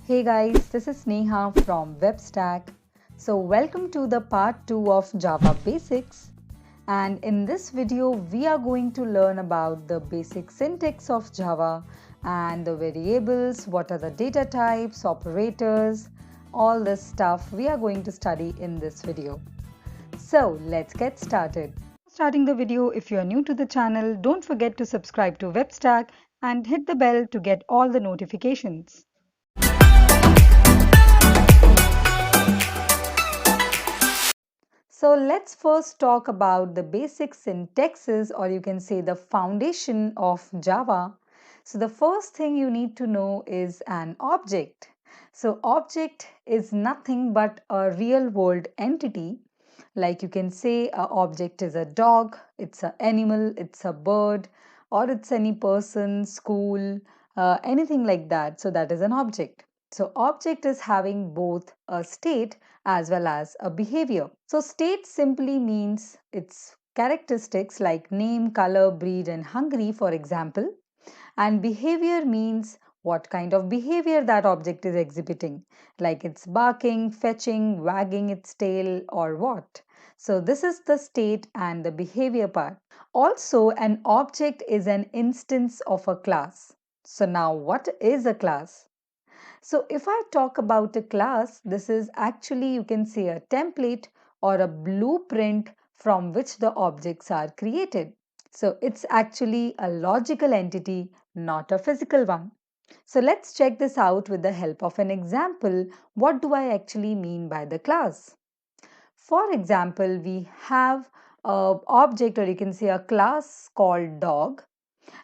Hey guys, this is Neha from WebStack. So welcome to the part 2 of Java Basics. And in this video, we are going to learn about the basic syntax of Java and the variables, what are the data types, operators, all this stuff we are going to study in this video. So let's get started. Starting the video, if you are new to the channel, don't forget to subscribe to WebStack and hit the bell to get all the notifications. So let's first talk about the basic syntaxes, or you can say the foundation of Java. So the first thing you need to know is an object. So object is nothing but a real world entity. Like you can say an object is a dog, it's an animal, it's a bird, or it's any person, school, anything like that. So that is an object. So object is having both a state as well as a behavior. So state simply means its characteristics like name, color, breed and hungry, for example. And behavior means what kind of behavior that object is exhibiting, like it's barking, fetching, wagging its tail or what. So this is the state and the behavior part. Also, an object is an instance of a class. So now what is a class? So if I talk about a class, this is actually, you can say, a template or a blueprint from which the objects are created. So it's actually a logical entity, not a physical one. So let's check this out with the help of an example. What do I actually mean by the class? For example, we have an object, or you can say a class called dog.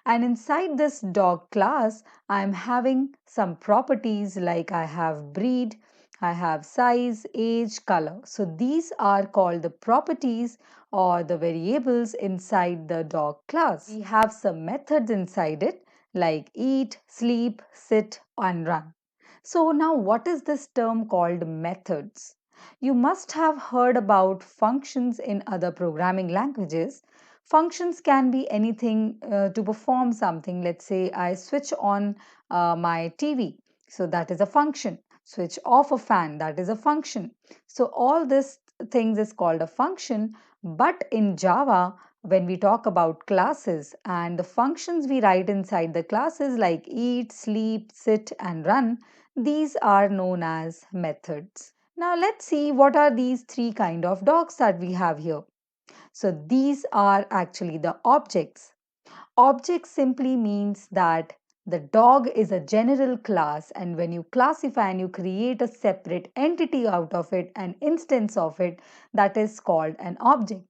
And inside this dog class, I'm having some properties like I have breed, I have size, age, color. So these are called the properties or the variables inside the dog class. We have some methods inside it like eat, sleep, sit, and run. So now what is this term called methods? You must have heard about functions in other programming languages. Functions can be anything to perform something. Let's say I switch on my TV. So that is a function. Switch off a fan. That is a function. So all this things is called a function. But in Java, when we talk about classes and the functions we write inside the classes like eat, sleep, sit and run, these are known as methods. Now let's see what are these three kind of dogs that we have here. So these are actually the objects. Object simply means that the dog is a general class, and when you classify and you create a separate entity out of it, an instance of it, that is called an object.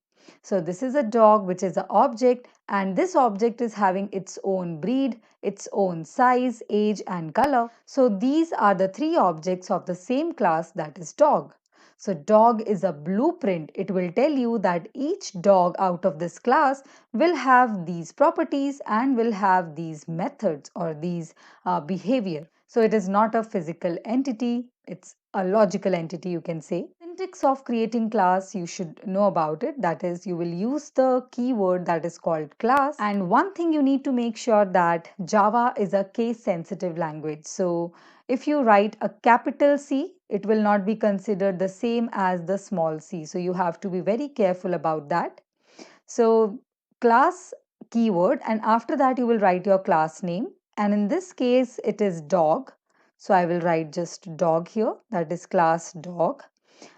So this is a dog which is an object, and this object is having its own breed, its own size, age and color. So these are the three objects of the same class, that is dog. So dog is a blueprint. It will tell you that each dog out of this class will have these properties and will have these methods or these behavior. So it is not a physical entity, it's a logical entity, you can say. Syntax of creating class, you should know about it. That is, you will use the keyword that is called class. And one thing you need to make sure that Java is a case sensitive language. So if you write a capital C, it will not be considered the same as the small c. So you have to be very careful about that. So class keyword, and after that you will write your class name. And in this case, it is dog. So I will write just dog here, that is class dog.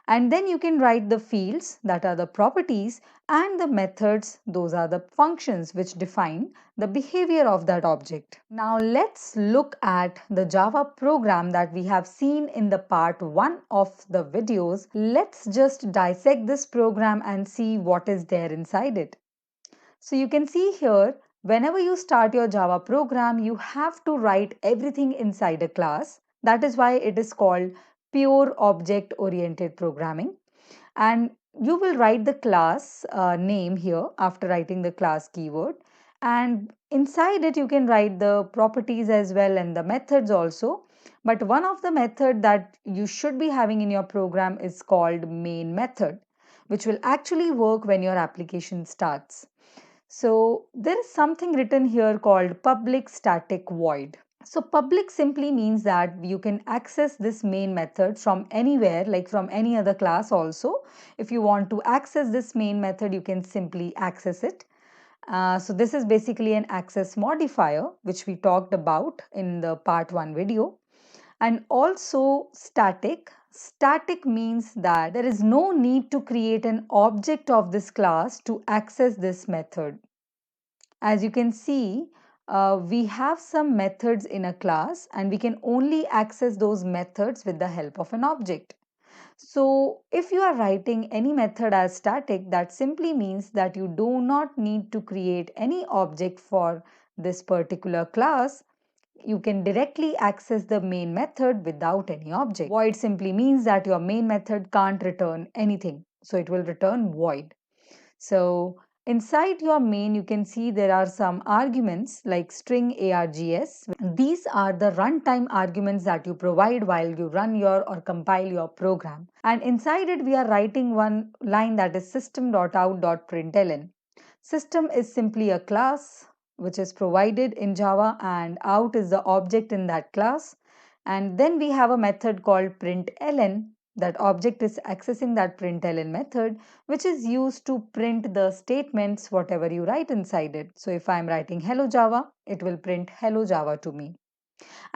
And then you can write the fields, that are the properties, and the methods, those are the functions which define the behavior of that object. Now let's look at the Java program that we have seen in the part 1 of the videos. Let's just dissect this program and see what is there inside it. So you can see here, whenever you start your Java program, you have to write everything inside a class. That is why it is called pure object oriented programming. And you will write the class name here after writing the class keyword, and inside it you can write the properties as well and the methods also. But one of the method that you should be having in your program is called main method, which will actually work when your application starts. So there is something written here called public static void. So public simply means that you can access this main method from anywhere, like from any other class also. If you want to access this main method, you can simply access it. So this is basically an access modifier, which we talked about in the part 1 video. And also static. Static means that there is no need to create an object of this class to access this method. As you can see, we have some methods in a class and we can only access those methods with the help of an object. So if you are writing any method as static, that simply means that you do not need to create any object for this particular class. You can directly access the main method without any object. Void simply means that your main method can't return anything. So it will return void. So inside your main, you can see there are some arguments like string args. These are the runtime arguments that you provide while you run your or compile your program. And inside it, we are writing one line that is system.out.println. System is simply a class which is provided in Java, and out is the object in that class. And then we have a method called println. That object is accessing that println method, which is used to print the statements whatever you write inside it. So if I'm writing hello Java, it will print hello Java to me.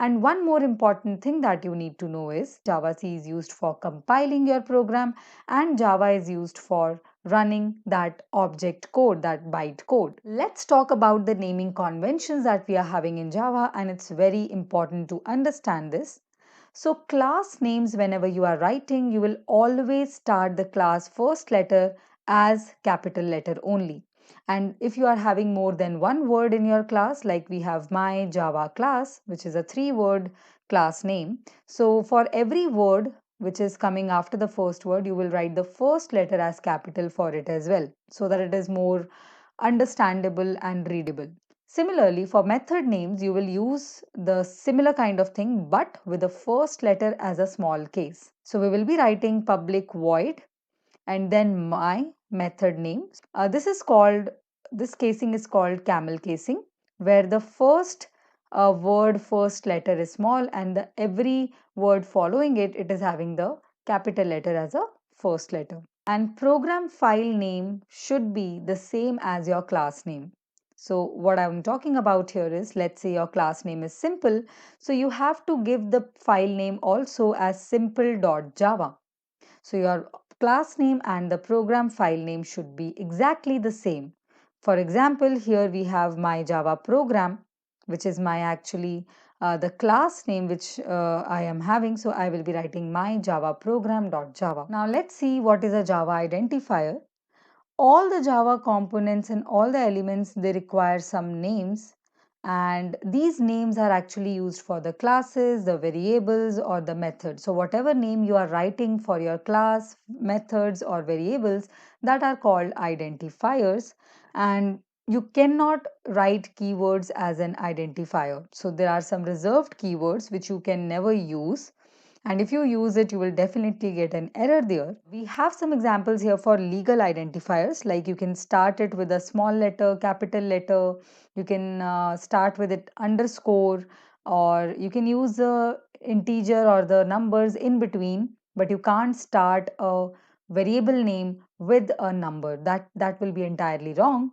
And one more important thing that you need to know is Javac is used for compiling your program and Java is used for running that object code, that byte code. Let's talk about the naming conventions that we are having in Java, and it's very important to understand this. So class names, whenever you are writing, you will always start the class first letter as capital letter only. And if you are having more than one word in your class, like we have my Java class, which is a 3-word class name. So for every word which is coming after the first word, you will write the first letter as capital for it as well, so that it is more understandable and readable. Similarly, for method names, you will use the similar kind of thing, but with the first letter as a small case. So we will be writing public void and then my method name. This casing is called camel casing, where the first first letter is small, and every word following it, it is having the capital letter as a first letter. And program file name should be the same as your class name. So what I'm talking about here is, let's say your class name is simple. So you have to give the file name also as simple.java. So your class name and the program file name should be exactly the same. For example, here we have my Java program, which is my actually the class name which I am having. So I will be writing my Java program.java. Now let's see what is a Java identifier. All the Java components and all the elements, they require some names, and these names are actually used for the classes, the variables, or the methods. So whatever name you are writing for your class, methods, or variables, that are called identifiers. And you cannot write keywords as an identifier. So there are some reserved keywords which you can never use, and if you use it, you will definitely get an error there. We have some examples here for legal identifiers, like you can start it with a small letter, capital letter, you can start with it underscore, or you can use the integer or the numbers in between, but you can't start a variable name with a number. That will be entirely wrong.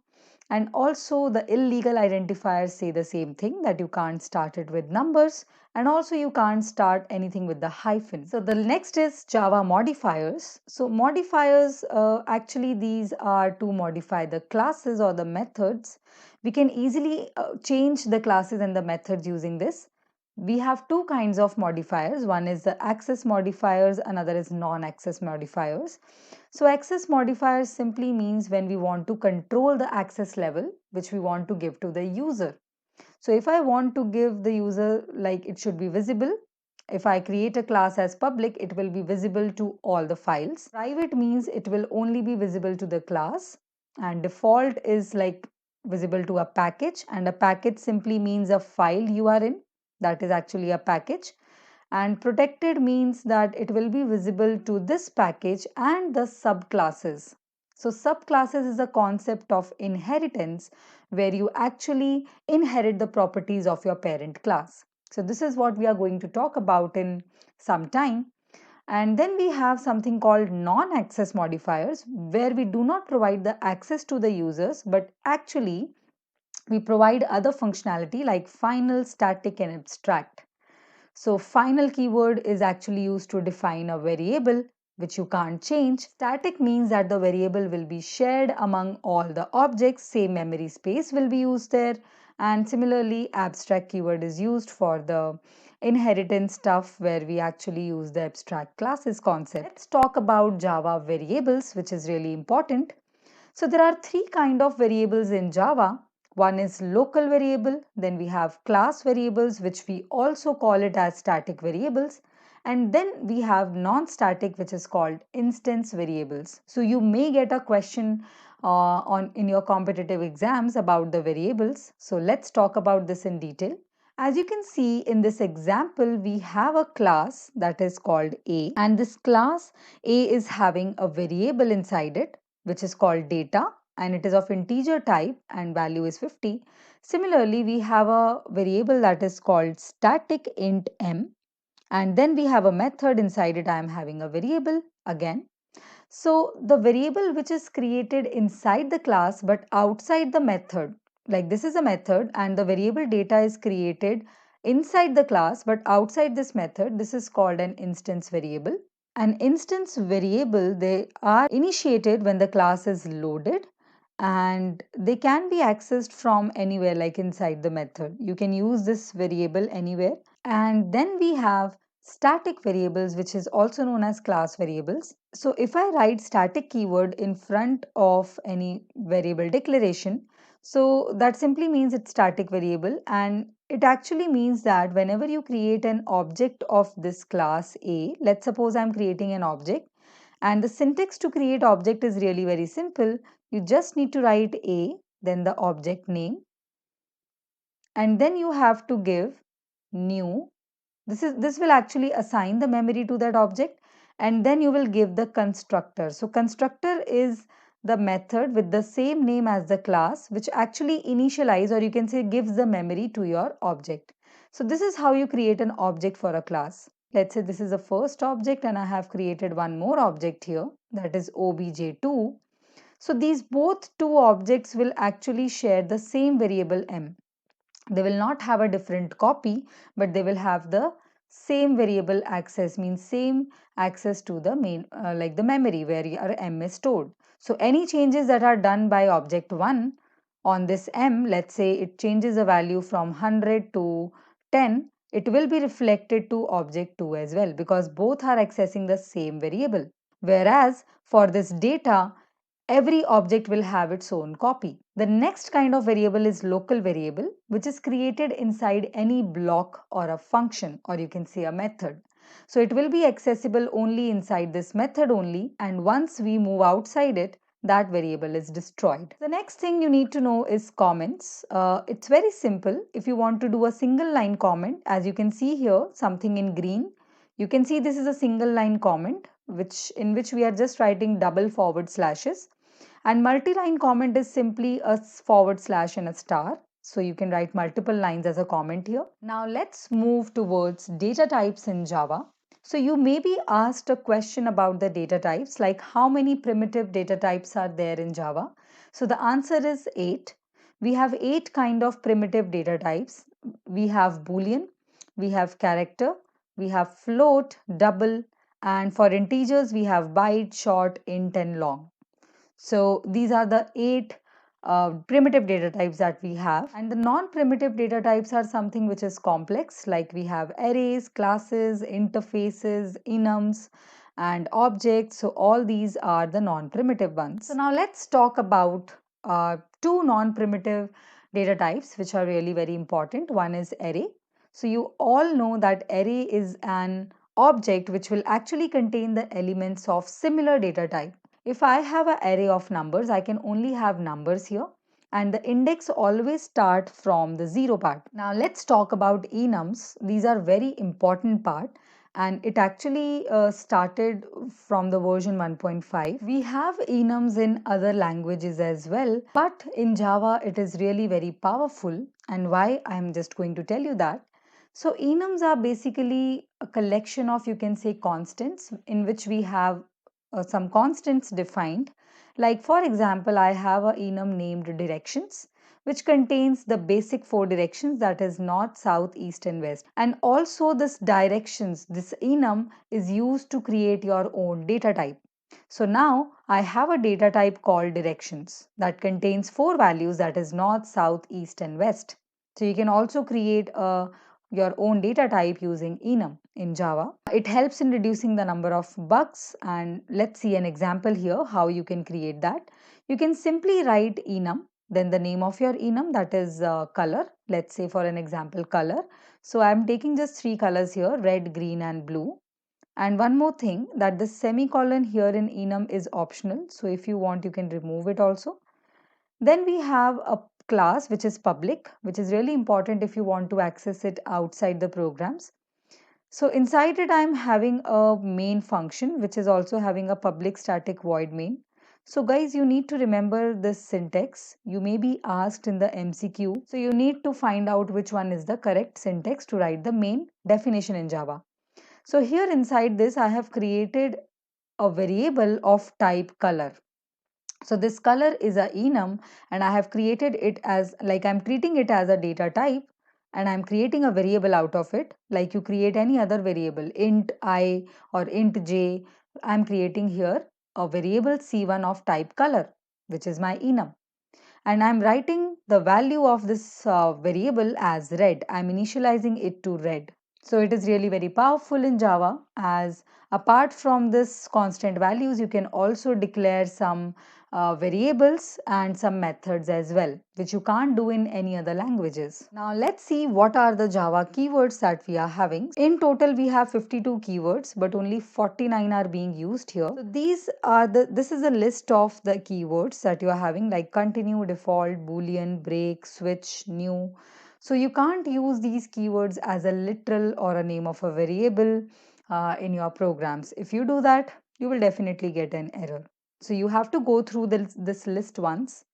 And also the illegal identifiers say the same thing, that you can't start it with numbers, and also you can't start anything with the hyphen. So the next is Java modifiers. So modifiers, actually these are to modify the classes or the methods. We can easily change the classes and the methods using this. We have two kinds of modifiers. One is the access modifiers, another is non-access modifiers. So access modifiers simply means when we want to control the access level which we want to give to the user. So if I want to give the user, like, it should be visible. If I create a class as public, it will be visible to all the files. Private means it will only be visible to the class, and default is like visible to a package, and a package simply means a file you are in, that is actually a package. And protected means that it will be visible to this package and the subclasses. So subclasses is a concept of inheritance where you actually inherit the properties of your parent class. So this is what we are going to talk about in some time. And then we have something called non-access modifiers, where we do not provide the access to the users, but actually we provide other functionality like final, static, and abstract. So final keyword is actually used to define a variable which you can't change. Static means that the variable will be shared among all the objects, same memory space will be used there. And similarly, abstract keyword is used for the inheritance stuff where we actually use the abstract classes concept. Let's talk about Java variables, which is really important. So there are three kind of variables in Java. One is local variable, then we have class variables, which we also call it as static variables, and then we have non-static, which is called instance variables. So you may get a question in your competitive exams about the variables. So let's talk about this in detail. As you can see in this example, we have a class that is called A, and this class A is having a variable inside it which is called data, and it is of integer type and value is 50. Similarly, we have a variable that is called static int m, and then we have a method inside it. I am having a variable again. So the variable which is created inside the class but outside the method, like this is a method and the variable data is created inside the class but outside this method, this is called an instance variable. An instance variable, they are initiated when the class is loaded, and they can be accessed from anywhere, like inside the method. You can use this variable anywhere. And then we have static variables, which is also known as class variables. So if I write static keyword in front of any variable declaration, so that simply means it's static variable, and it actually means that whenever you create an object of this class A, let's suppose I'm creating an object, and the syntax to create object is really very simple. You just need to write A, then the object name, and then you have to give new. This will actually assign the memory to that object, and then you will give the constructor. So constructor is the method with the same name as the class, which actually initialize, or you can say gives the memory to your object. So this is how you create an object for a class. Let's say this is the first object and I have created one more object here, that is obj2. So these both two objects will actually share the same variable m. They will not have a different copy, but they will have the same variable access, means same access to the main like the memory where your m is stored. So any changes that are done by object 1 on this m, let's say it changes a value from 100 to 10, it will be reflected to object 2 as well, because both are accessing the same variable. Whereas for this data, every object will have its own copy. The next kind of variable is local variable, which is created inside any block or a function, or you can say a method. So it will be accessible only inside this method only, and once we move outside it, that variable is destroyed. The next thing you need to know is comments. It's very simple. If you want to do a single line comment, as you can see here, something in green, you can see this is a single line comment in which we are just writing double forward slashes. And multi-line comment is simply a forward slash and a star. So you can write multiple lines as a comment here. Now let's move towards data types in Java. So you may be asked a question about the data types, like how many primitive data types are there in Java? So the answer is 8. We have 8 kind of primitive data types. We have Boolean, we have character, we have float, double, and for integers we have byte, short, int, and long. So these are the 8 primitive data types that we have. And the non-primitive data types are something which is complex, like we have arrays, classes, interfaces, enums, and objects. So all these are the non-primitive ones. So now let's talk about 2 non-primitive data types which are really very important. One is array. So you all know that array is an object which will actually contain the elements of similar data type. If I have an array of numbers, I can only have numbers here, and the index always start from the 0 part. Now let's talk about enums. These are very important part, and it actually started from the version 1.5. We have enums in other languages as well, but in Java it is really very powerful. And why? I'm just going to tell you that. So enums are basically a collection of, you can say, constants in which we have some constants defined. Like for example, I have an enum named directions, which contains the basic 4 directions, that is north, south, east and west. And also this directions, this enum is used to create your own data type. So now I have a data type called directions that contains 4 values, that is north, south, east and west. So you can also create your own data type using enum in Java. It helps in reducing the number of bugs, and let's see an example here how you can create that. You can simply write enum, then the name of your enum, that is color. Let's say for an example color. So I'm taking just 3 colors here, red, green and blue. And one more thing, that the semicolon here in enum is optional. So if you want, you can remove it also. Then we have a class which is public, which is really important if you want to access it outside the programs. So inside it, I'm having a main function, which is also having a public static void main. So guys, you need to remember this syntax. You may be asked in the MCQ. So you need to find out which one is the correct syntax to write the main definition in Java. So here inside this, I have created a variable of type color. So this color is a enum and I have created it as, like, I'm treating it as a data type and I'm creating a variable out of it, like you create any other variable, int I or int j. I'm creating here a variable c1 of type color, which is my enum. And I'm writing the value of this variable as red. I'm initializing it to red. So it is really very powerful in Java, as apart from this constant values, you can also declare some variables and some methods as well, which you can't do in any other languages. Now let's see what are the Java keywords that we are having. In total, we have 52 keywords, but only 49 are being used here. So this is a list of the keywords that you are having, like continue, default, boolean, break, switch, new. So you can't use these keywords as a literal or a name of a variable in your programs. If you do that, you will definitely get an error. So you have to go through this list once,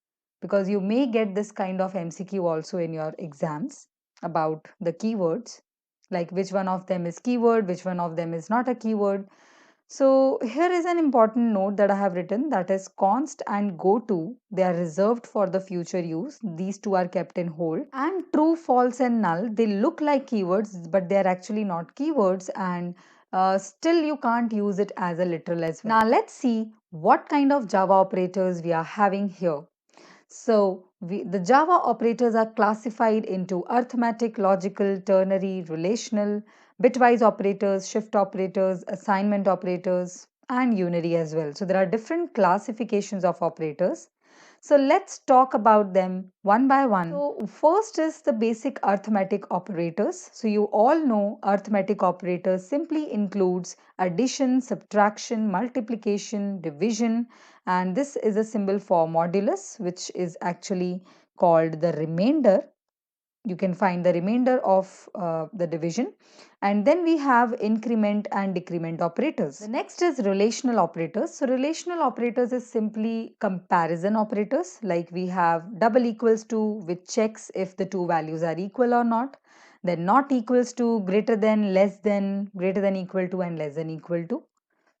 because you may get this kind of MCQ also in your exams about the keywords, like which one of them is keyword, which one of them is not a keyword. So here is an important note that I have written, that is const and goto. They are reserved for the future use. These two are kept in hold. And true, false and null, they look like keywords, but they are actually not keywords, and still you can't use it as a literal as well. Now let's see what kind of Java operators we are having here. So the Java operators are classified into arithmetic, logical, ternary, relational, bitwise operators, shift operators, assignment operators, and unary as well. So there are different classifications of operators. So let's talk about them one by one. So first is the basic arithmetic operators. So you all know arithmetic operators simply includes addition, subtraction, multiplication, division, and this is a symbol for modulus, which is actually called the remainder. You can find the remainder of the division. And then we have increment and decrement operators. The next is relational operators. So relational operators is simply comparison operators, like we have double equals to, which checks if the two values are equal or not. Then not equals to, greater than, less than, greater than equal to, and less than equal to.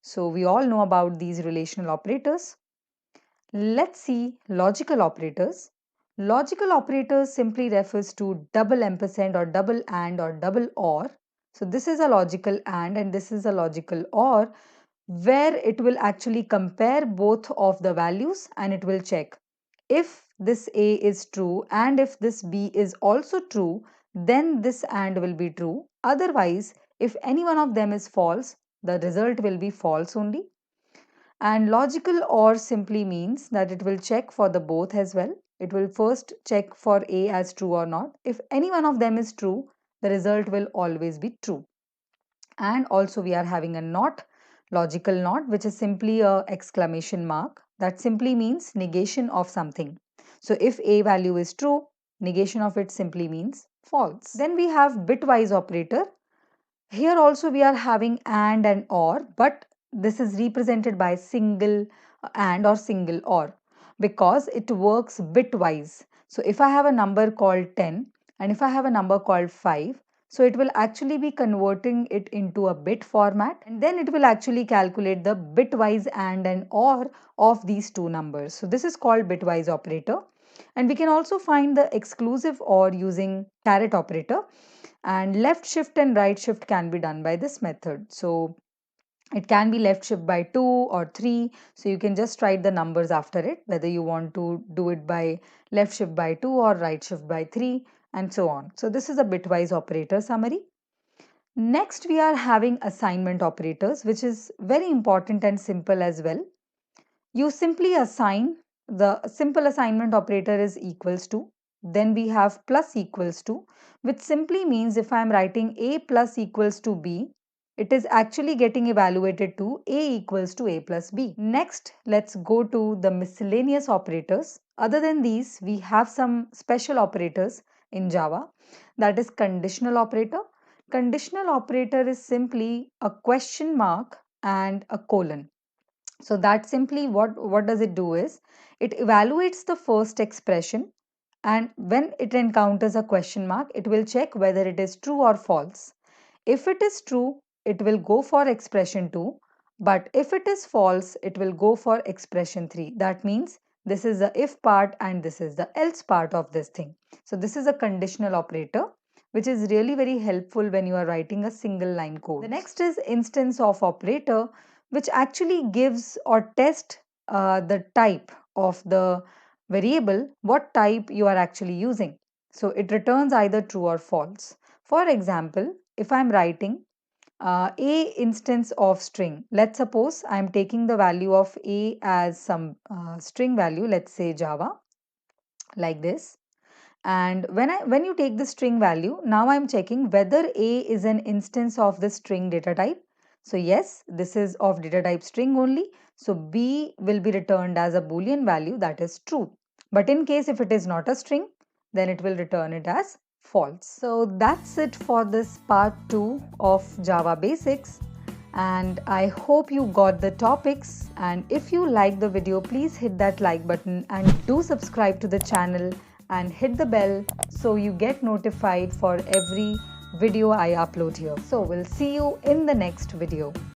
So we all know about these relational operators. Let's see logical operators. Logical operators simply refers to double ampersand or double and or double or. So this is a logical and this is a logical or, where it will actually compare both of the values and it will check if this A is true and if this B is also true, then this AND will be true. Otherwise, if any one of them is false, the result will be false only. And logical or simply means that it will check for the both as well. It will first check for A as true or not. If any one of them is true, the result will always be true. And also we are having a not, logical not, which is simply a exclamation mark. That simply means negation of something. So if A value is true, negation of it simply means false. Then we have bitwise operator. Here also we are having and or, but this is represented by single and or single or, because it works bitwise. So if I have a number called 10 and if I have a number called 5, So it will actually be converting it into a bit format, and then it will actually calculate the bitwise and or of these two numbers. So this is called bitwise operator. And we can also find the exclusive or using caret operator, and left shift and right shift can be done by this method. So it can be left shift by 2 or 3. So you can just write the numbers after it, whether you want to do it by left shift by 2 or right shift by 3 and so on. So this is a bitwise operator summary. Next, we are having assignment operators, which is very important and simple as well. You simply assign, the simple assignment operator is equals to, then we have plus equals to, which simply means if I am writing a plus equals to b, it is actually getting evaluated to a equals to a plus b. Next, let's go to the miscellaneous operators. Other than these, we have some special operators in Java, that is conditional operator. Conditional operator is simply a question mark and a colon. So that simply what does it do is, it evaluates the first expression, and when it encounters a question mark, it will check whether it is true or false. If it is true, it will go for expression 2, but if it is false, it will go for expression 3. That means this is the if part and this is the else part of this thing. So this is a conditional operator, which is really very helpful when you are writing a single line code. The next is instance of operator, which actually gives or tests the type of the variable, what type you are actually using. So it returns either true or false. For example, if I'm writing a instance of string, let's suppose I'm taking the value of a as some string value, let's say Java, like this. And when you take the string value, now I'm checking whether a is an instance of the string data type. So yes, this is of data type string only. So b will be returned as a boolean value, that is true. But in case if it is not a string, then it will return it as false. So that's it for this part 2 of Java Basics. And I hope you got the topics, and if you like the video, please hit that like button and do subscribe to the channel and hit the bell so you get notified for every video I upload here. So we'll see you in the next video.